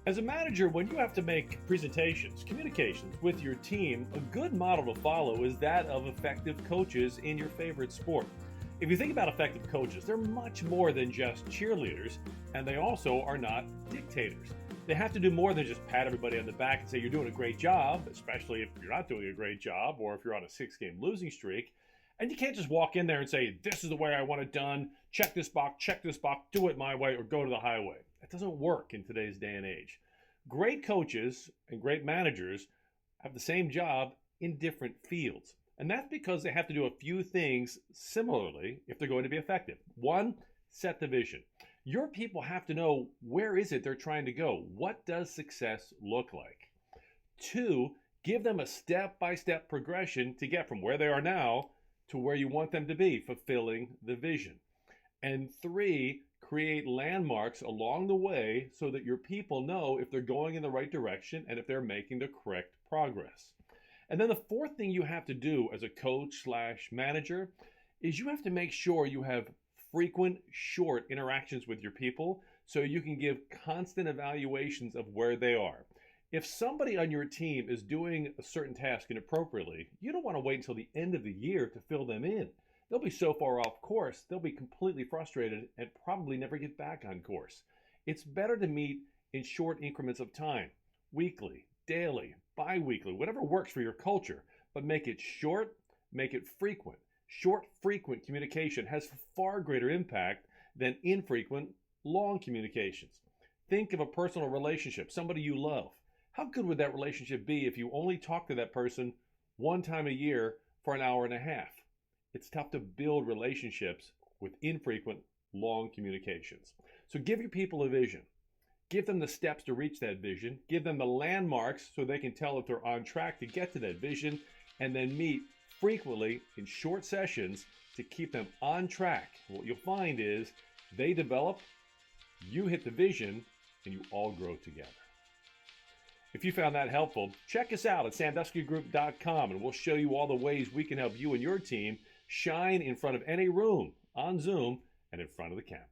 As a manager, when you have to make presentations, communications with your team, a good model to follow is that of effective coaches in your favorite sport. If you think about effective coaches, they're much more than just cheerleaders, and they also are not dictators. They have to do more than just pat everybody on the back and say you're doing a great job, especially if you're not doing a great job or if you're on a 6 game losing streak. And you can't just walk in there and say, this is the way I want it done, check this box, do it my way, or go to the highway. That doesn't work in today's day and age. Great coaches and great managers have the same job in different fields. And that's because they have to do a few things similarly if they're going to be effective. One, set the vision. Your people have to know where is it they're trying to go? What does success look like? Two, give them a step-by-step progression to get from where they are now to where you want them to be, fulfilling the vision. And three, create landmarks along the way so that your people know if they're going in the right direction and if they're making the correct progress. And then the fourth thing you have to do as a coach slash manager is you have to make sure you have frequent, short interactions with your people so you can give constant evaluations of where they are. If somebody on your team is doing a certain task inappropriately, you don't want to wait until the end of the year to fill them in. They'll be so far off course, they'll be completely frustrated and probably never get back on course. It's better to meet in short increments of time, weekly, daily, bi-weekly, whatever works for your culture, but make it short, make it frequent. Short, frequent communication has far greater impact than infrequent, long communications. Think of a personal relationship, somebody you love. How good would that relationship be if you only talk to that person one time a year for an hour and a half? It's tough to build relationships with infrequent, long communications. So give your people a vision. Give them the steps to reach that vision. Give them the landmarks so they can tell if they're on track to get to that vision, and then meet frequently in short sessions to keep them on track. What you'll find is they develop, you hit the vision, and you all grow together. If you found that helpful, check us out at sanduskygroup.com and we'll show you all the ways we can help you and your team shine in front of any room, on Zoom, and in front of the camera.